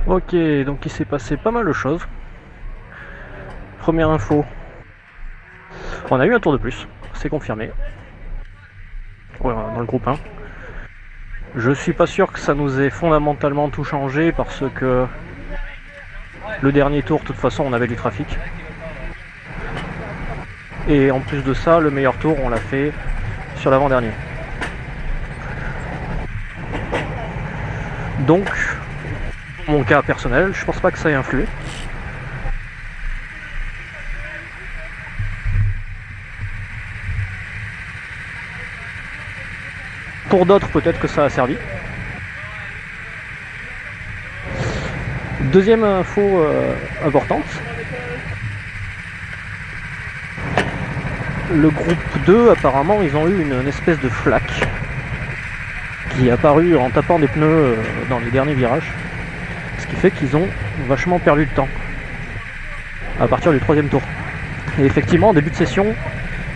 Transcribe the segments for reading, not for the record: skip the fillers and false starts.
Ok, donc il s'est passé pas mal de choses. Première info, on a eu un tour de plus, c'est confirmé. Ouais, dans le groupe 1. Je suis pas sûr que ça nous ait fondamentalement tout changé parce que le dernier tour, de toute façon, on avait du trafic. Et en plus de ça, le meilleur tour, on l'a fait sur l'avant-dernier. Donc, mon cas personnel, je pense pas que ça ait influé. Pour d'autres, peut-être que ça a servi. Deuxième info importante. Le groupe 2, apparemment, ils ont eu une espèce de flaque qui est apparue en tapant des pneus dans les derniers virages. Ce qui fait qu'ils ont vachement perdu de temps à partir du troisième tour. Et effectivement, en début de session,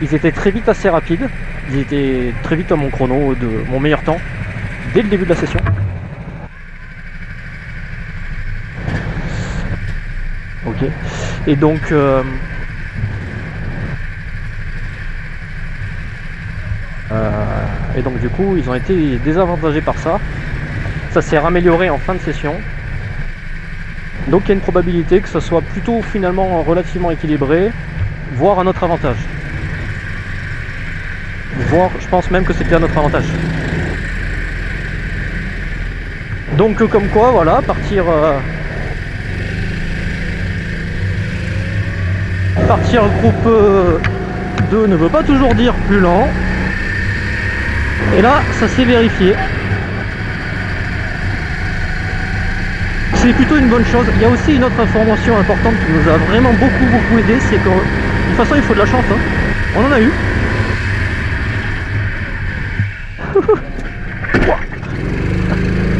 ils étaient très vite assez rapides. Ils étaient très vite à mon chrono de mon meilleur temps dès le début de la session. Ok. Et donc du coup, ils ont été désavantagés par ça. Ça s'est amélioré en fin de session. Donc il y a une probabilité que ça soit plutôt finalement relativement équilibré, voire à notre avantage. Voire, je pense même que c'était à notre avantage. Donc comme quoi, voilà, partir groupe 2 ne veut pas toujours dire plus lent. Et là, ça s'est vérifié. C'est plutôt une bonne chose. Il y a aussi une autre information importante qui nous a vraiment beaucoup aidé, c'est que de toute façon il faut de la chance, hein. On en a eu.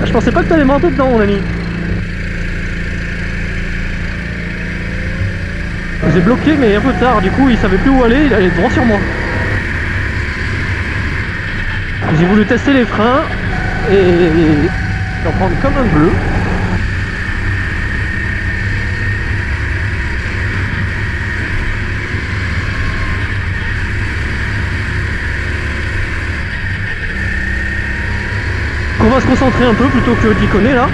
Je pensais pas que t'allais monter dedans, mon ami. J'ai bloqué mais un peu tard, du coup il savait plus où aller, il allait droit sur moi. J'ai voulu tester les freins et j'en prendre comme un bleu. On va se concentrer un peu plutôt que d'y connaître là.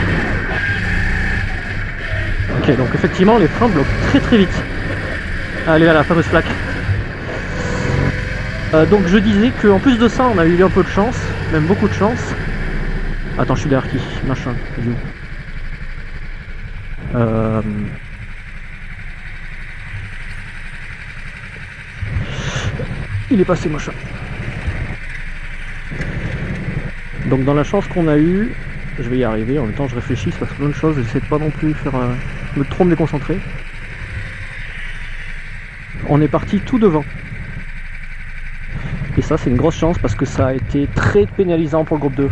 Ok, donc effectivement les freins bloquent très vite. Allez, à la fameuse flaque. Donc je disais qu'en plus de ça, on a eu un peu de chance, même beaucoup de chance. Attends, je suis derrière qui? Machin, il est où? Il est passé, machin. Donc dans la chance qu'on a eue, je vais y arriver, en même temps je réfléchis, parce que plein de choses, j'essaie de pas non plus faire trop me déconcentrer. On est parti tout devant. Et ça c'est une grosse chance parce que ça a été très pénalisant pour le groupe 2.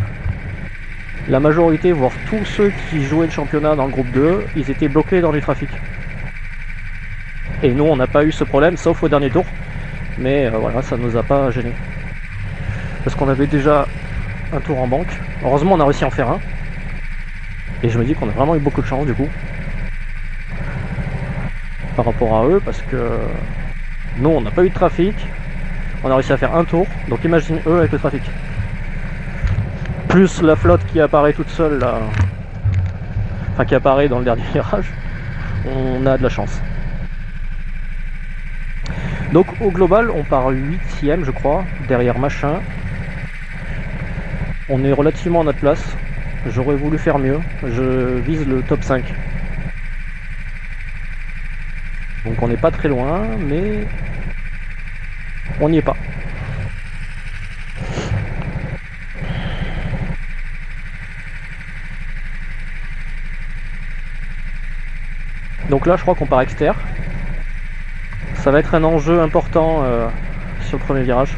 La majorité, voire tous ceux qui jouaient le championnat dans le groupe 2, ils étaient bloqués dans du trafic. Et nous on n'a pas eu ce problème, sauf au dernier tour. Mais voilà, ça ne nous a pas gêné. Parce qu'on avait déjà un tour en banque. Heureusement on a réussi à en faire un. Et je me dis qu'on a vraiment eu beaucoup de chance du coup. Par rapport à eux, parce que nous on n'a pas eu de trafic. On a réussi à faire un tour. Donc imagine eux avec le trafic. Plus la flotte qui apparaît toute seule là. Enfin qui apparaît dans le dernier virage. On a de la chance. Donc au global on part 8ème je crois. Derrière machin. On est relativement à notre place. J'aurais voulu faire mieux. Je vise le top 5. Donc on n'est pas très loin, mais on n'y est pas. Donc là je crois qu'on part externe. Ça va être un enjeu important sur le premier virage.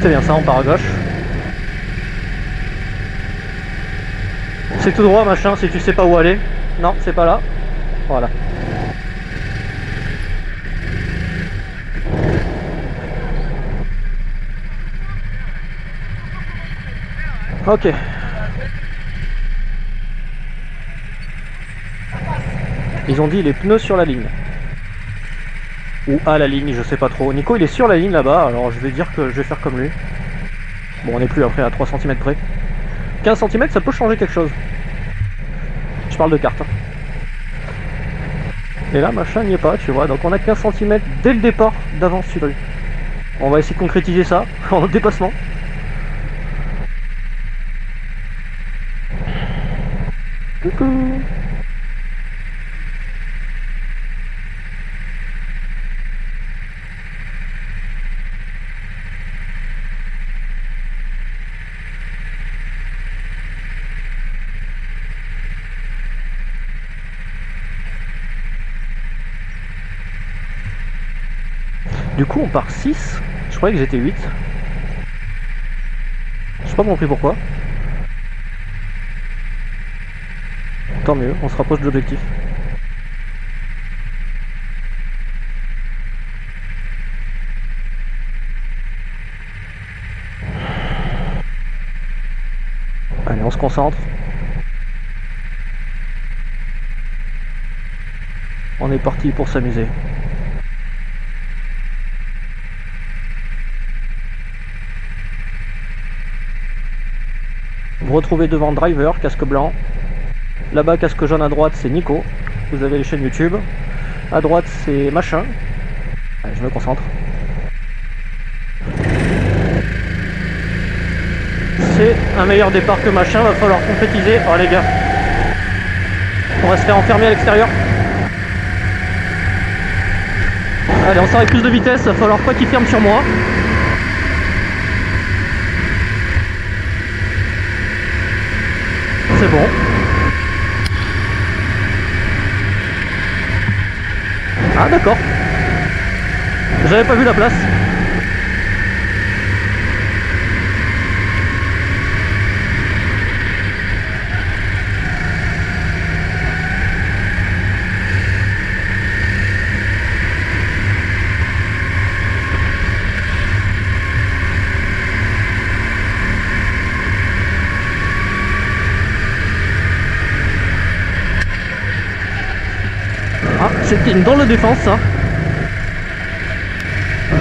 C'est bien ça, on part à gauche. C'est tout droit machin si tu sais pas où aller. Non, c'est pas là. Voilà. Ok. Ils ont dit les pneus sur la ligne. Ou à la ligne, je sais pas trop. Nico il est sur la ligne là-bas, alors je vais dire que je vais faire comme lui. Bon, on n'est plus après à 3 cm près. 15 cm ça peut changer quelque chose. Je parle de carte. Hein. Et là machin n'y est pas, tu vois. Donc on a 15 cm dès le départ d'avance sur lui. On va essayer de concrétiser ça en dépassement. Coucou. Du coup on part 6. Je croyais que j'étais 8. J'ai pas compris pourquoi. Tant mieux, on se rapproche de l'objectif. Allez, on se concentre. On est parti pour s'amuser. Vous retrouvez devant Driver, casque blanc. Là-bas, casque jaune à droite, c'est Nico. Vous avez les chaînes YouTube. À droite, c'est Machin. Allez, je me concentre. C'est un meilleur départ que Machin, va falloir concrétiser. Oh les gars, on va se faire enfermer à l'extérieur. Allez, on sort avec plus de vitesse, va falloir pas qu'il ferme sur moi. C'est bon. Ah d'accord. J'avais pas vu la place. Ah, c'était une drôle de défense ça.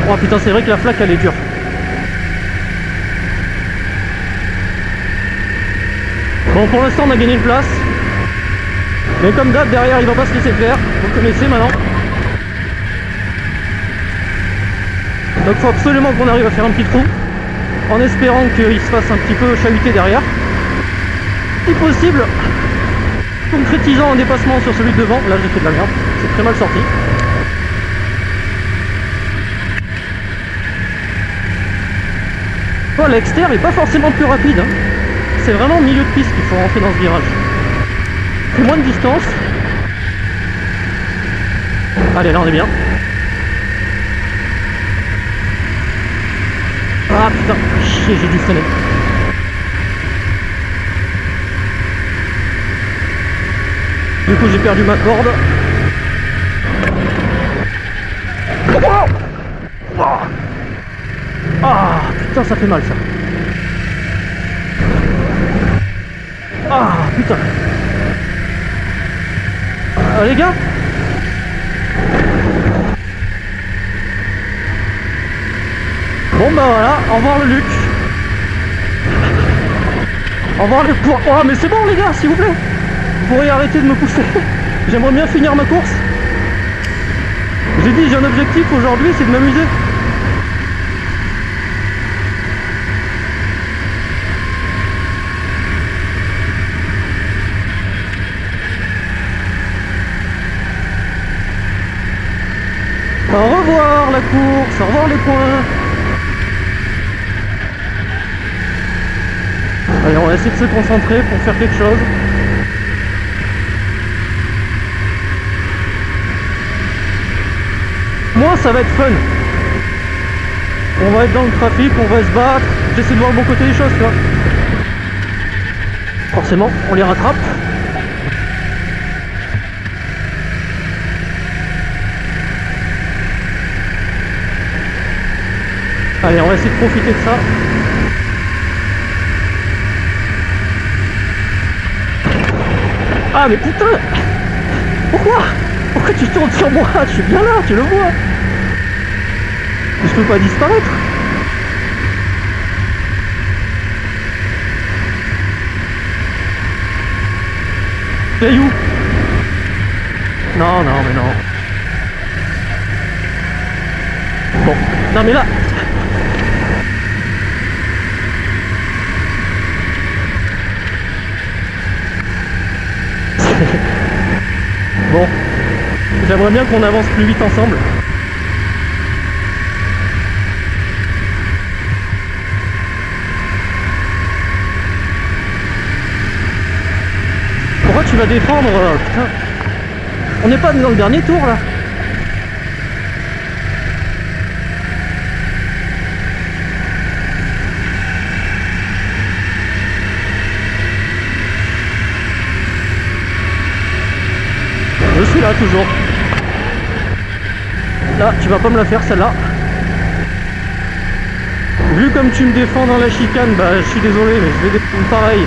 Oh putain, c'est vrai que la flaque elle est dure. Bon, pour l'instant on a gagné une place. Mais comme d'hab, derrière il va pas se laisser faire. Vous connaissez maintenant. Donc faut absolument qu'on arrive à faire un petit trou. En espérant qu'il se fasse un petit peu chahuter derrière. Si possible, concrétisant un dépassement sur celui de devant. Là j'ai fait de la merde. C'est très mal sorti. Oh, l'extérieur est pas forcément plus rapide. Hein. C'est vraiment au milieu de piste qu'il faut rentrer dans ce virage. C'est moins de distance. Allez, là on est bien. Ah putain, chier, j'ai dû freiner. Du coup j'ai perdu ma corde. Oh, ah putain, ça fait mal ça. Ah putain. Ah, les gars. Bon bah voilà, au revoir le Luc. Au revoir les points. Oh mais c'est bon les gars, s'il vous plaît. Vous pourriez arrêter de me pousser. J'aimerais bien finir ma course. J'ai dit j'ai un objectif aujourd'hui, c'est de m'amuser. Au revoir la course, au revoir les points. Allez, on va essayer de se concentrer pour faire quelque chose. Moi ça va être fun. On va être dans le trafic, on va se battre. J'essaie de voir le bon côté des choses, tu vois. Forcément, on les rattrape. Allez, on va essayer de profiter de ça. Ah mais putain! Pourquoi? Pourquoi tu tournes sur moi? Je suis bien là, tu le vois! Je peux pas disparaître! T'es où? Non, non, mais non. Bon, non mais là. Bon, j'aimerais bien qu'on avance plus vite ensemble. Pourquoi tu vas défendre? Putain. On n'est pas dans le dernier tour là. Je suis là toujours. Là, tu vas pas me la faire celle-là. Vu comme tu me défends dans la chicane, bah je suis désolé, mais je vais défendre pareil.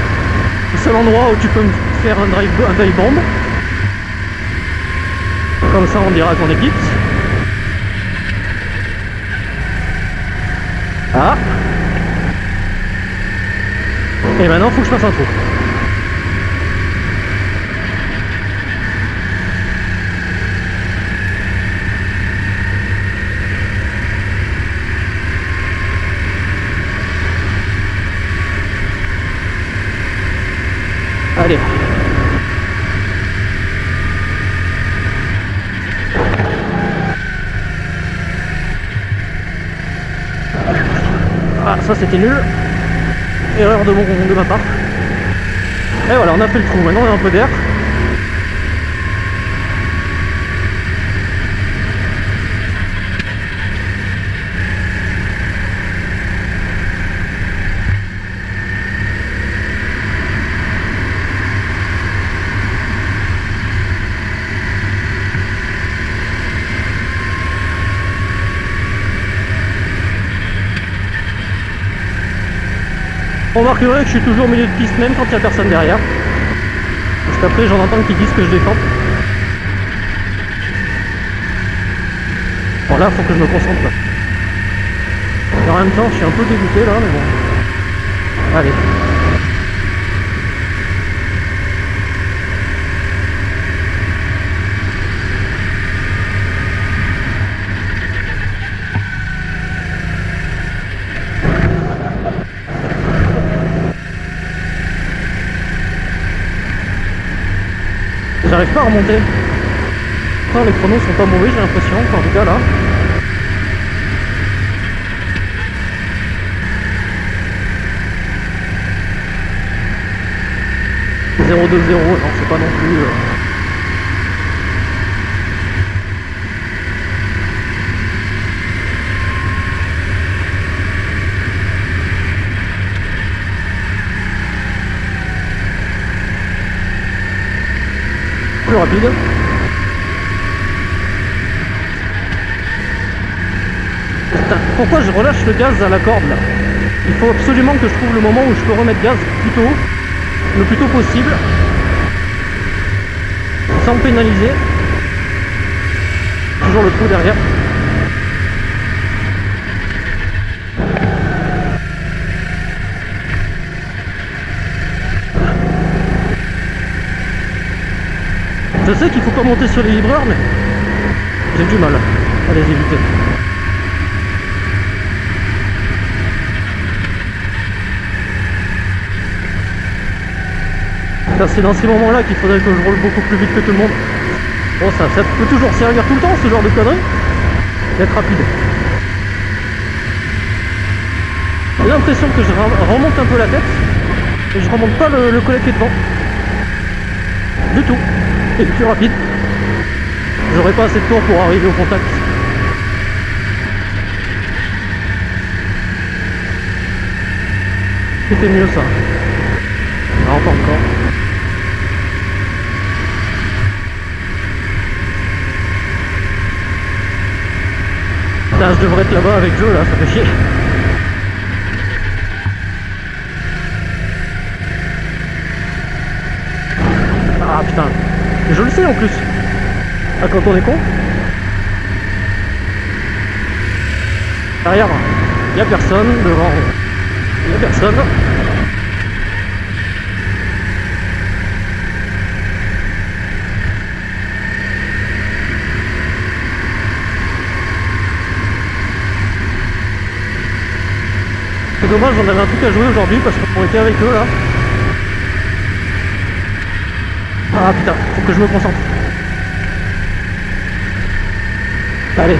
Le seul endroit où tu peux me faire un dive bomb. Comme ça on dira qu'on est quitte. Ah. Et maintenant faut que je fasse un trou. Allez. Ah, ça c'était nul. Erreur de ma part. Et voilà, on a fait le trou. Maintenant on a un peu d'air. On remarquerait que je suis toujours au milieu de piste même quand il n'y a personne derrière. Parce qu'après j'en entends qui disent que je défends. Bon là faut que je me concentre là. Et en même temps je suis un peu dégoûté là mais bon. Allez. J'arrive pas à remonter. Enfin, les chronos sont pas mauvais, j'ai l'impression, enfin, en tout cas là. « 0-2-0 », non, c'est pas non plus... plus rapide. Putain, pourquoi je relâche le gaz à la corde là? Il faut absolument que je trouve le moment où je peux remettre gaz plus tôt, le plus tôt possible, sans pénaliser. Toujours le trou derrière. Je sais qu'il faut pas monter sur les livreurs, mais j'ai du mal à les éviter. C'est dans ces moments-là qu'il faudrait que je roule beaucoup plus vite que tout le monde. Bon, ça peut toujours servir tout le temps, ce genre de conneries, d'être rapide. J'ai l'impression que je remonte un peu la tête, et je remonte pas le collet qui est devant. Du tout. Et plus rapide. J'aurais pas assez de tours pour arriver au contact. C'était mieux ça. Non, pas encore. Putain, je devrais être là-bas avec Joe là, ça fait chier. Ah putain, Et je le sais en plus. Ah, quand on est con. Derrière, il n'y a personne. Devant, il n'y a personne. C'est dommage, on avait un truc à jouer aujourd'hui parce qu'on était avec eux là. Ah putain, faut que je me concentre. Allez.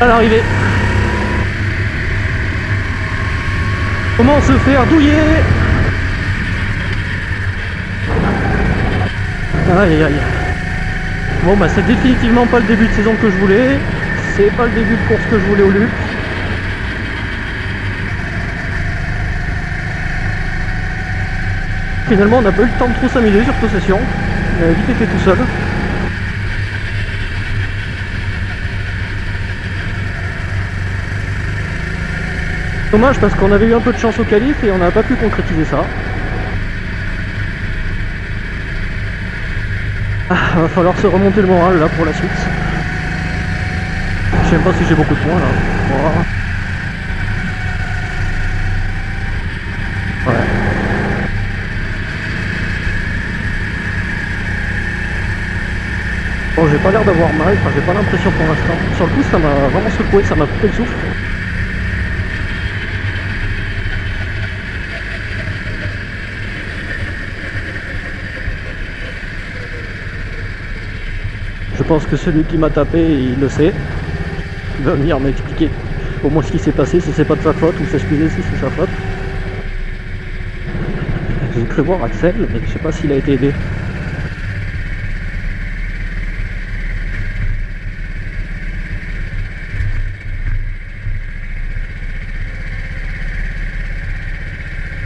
À l'arrivée. Comment se faire douiller? Aïe aïe aïe. Bon bah c'est définitivement pas le début de saison que je voulais. C'est pas le début de course que je voulais au Luc. Finalement on n'a pas eu le temps de trop s'amuser sur possession. On a vite été tout seul. Dommage parce qu'on avait eu un peu de chance au qualif et on n'a pas pu concrétiser ça. Va falloir se remonter le moral là pour la suite. Je sais même pas si j'ai beaucoup de points là. Voilà. Ouais. Bon, j'ai pas l'air d'avoir mal, enfin j'ai pas l'impression pour l'instant. Sur le coup ça m'a vraiment secoué, ça m'a coupé le souffle. Je pense que celui qui m'a tapé, il le sait. Il va venir m'expliquer au moins ce qui s'est passé, si c'est pas de sa faute, ou s'excuser si c'est sa faute. J'ai cru voir Axel, mais je sais pas s'il a été aidé.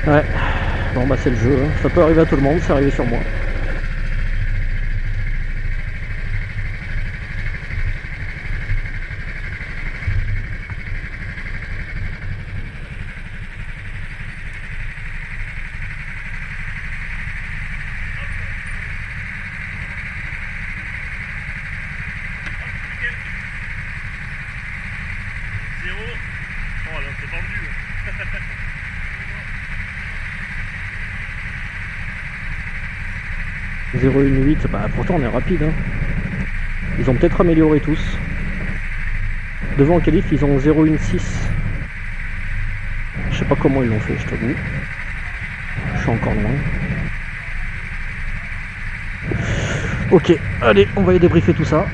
Ouais, bon bah c'est le jeu, hein. Ça peut arriver à tout le monde, c'est arrivé sur moi. Oh là c'est tendu. 0,18, bah pourtant on est rapide. Hein. Ils ont peut-être amélioré tous. Devant le qualif, ils ont 0,16. Je sais pas comment ils l'ont fait, je t'avoue. Je suis encore loin. Ok, allez, on va y débriefer tout ça.